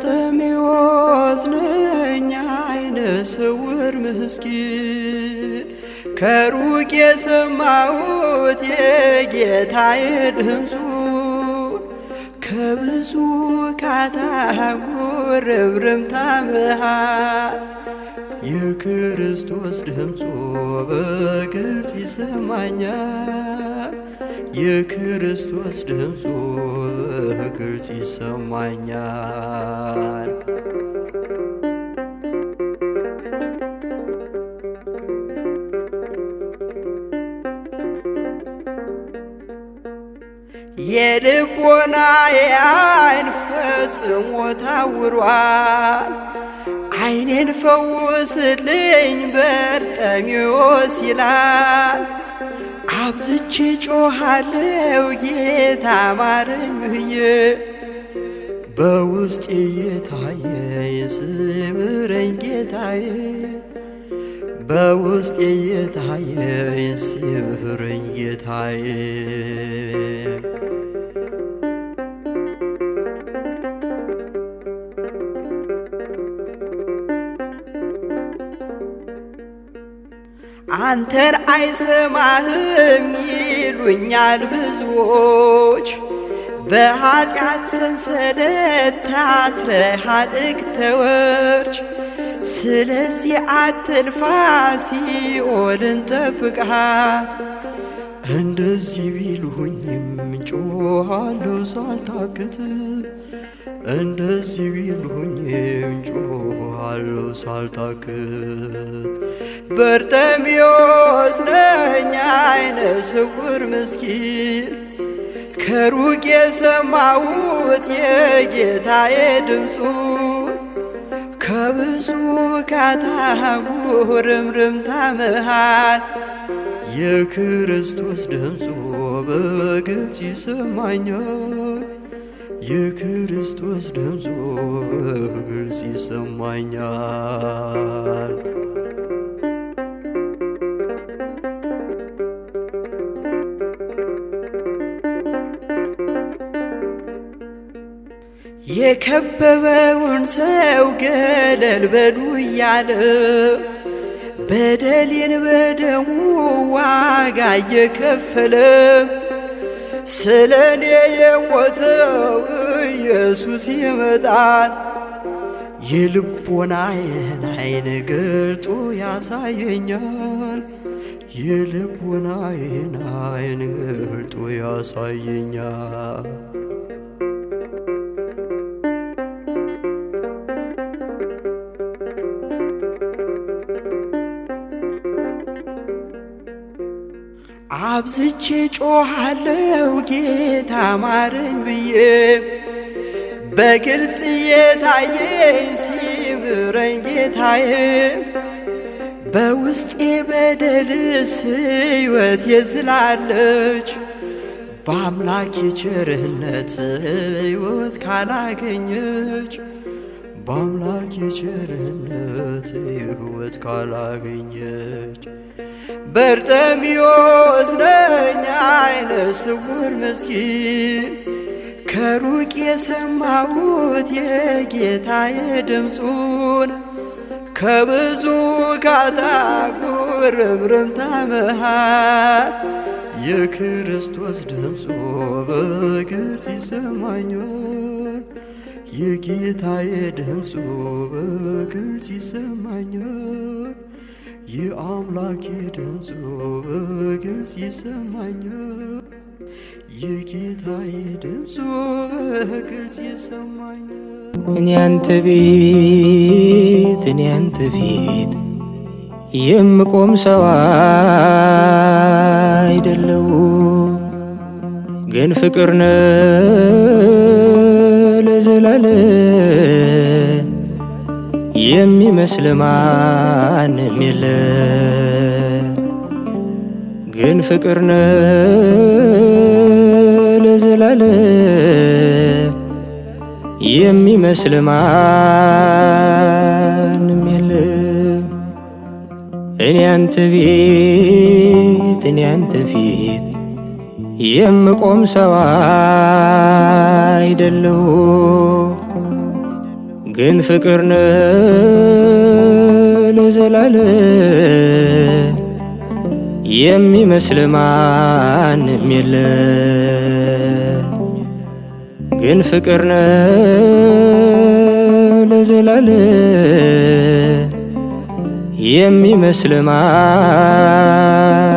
በርጤሜዎስ ነኝ ዓይነ ስውር ምስኪን ከሩቅ የሰማሁት የጌታዬ ድምፁ ከብዙ ካታጉር ርብርብታ መሃል የክርስቶስ ድምፁ በግልጽ ይሰማኛል። የክርስቶስ ድምፁ በግልጽ ይሰማኛል። የልቦናዬ ዓይን ፈጽሞ ታውሯል። ዓይኔን ፈውስልኝ በርጤሜዎስ ይላል። አብዝቼ ጮኻለሁ ጌታ ማረኝ ብዬ በውስጤ የታየኝ ሲምረኝ ጌታዬ በውስጤ የታየኝ ሲምረኝ ጌታዬ አንተን አይሰማህም ይሉኛል ብዙዎች፣ በኃጢአት ሰንሰለት ታስረሃል እግተወርች። ስለዚህ አትልፋ ሲኦልን ጠብቃት። እንደዚህ ቢሉኝም ጮኻለሁ ሳልታክት እንደዚህ ቢሉኝም ጮኻለሁ ሳልታክት። በርጤሜዎስ ነኝ ዓይነ ስውር ምስኪን ከሩቅ የሰማሁት የጌታዬ ድምፁ ከብዙ ካታጉር ርብርብታ መሃል የክርስቶስ ድምፁ በግልጽ ይሰማኛል። የክርስቶስ ድምፁ በግልጽ ይሰማኛል። የከበበውን ሰው ገለል በሉ እያለ በደሌን በደሙ ዋጋ እየከፈለ ስለኔ የሞተው ኢየሱስ ይመጣል። የልቦናዬን ዓይን ገልጦ ያሳየኛል። የልቦናዬን ዓይን ገልጦ ያሳየኛል። አብዝቼ ጮኻለሁ ጌታ ማረኝ ብዬ በግልጽ የታየኝ ሲምረኝ ጌታዬ በውስጤ በደልስ ሕይወት የዝላለች። በአምላክ የቸርነት ሕይወት ካላገኘች በአምላክ የቸርነት ሕይወት ካላገኘች በርጤሜዎስ ነኝ ዓይነ ስውር ምስኪን ከሩቅ የሰማሁት የጌታዬ ድምፁን ከብዙ ካታጉር ርብርብታ መሃል የክርስቶስ ድምፁ በግልጽ ይሰማኛል። የጌታዬ ድምፁ በግልጽ ይሰማኛል። የአምላኬ ድምፁ በግልጽ ይሰማኛል። የጌታዬ ድምፁ በግልጽ ይሰማኛል። እኔ አንተ ፊት የምቆም ሰው አይደለሁ፣ ግን ፍቅር ነህ ለዘላለም የሚመስል ማንም የለም። ግን ፍቅር ነህ ለዘላለም የሚመስል ማንም የለም። እኔ አንተ ፊት የምቆም ሰው አይደለሁ ግን ፍቅር ነው ለዘላለም የሚመስል ማንም የለም። ግን ፍቅር ነው ለዘላለም የሚመስል ማንም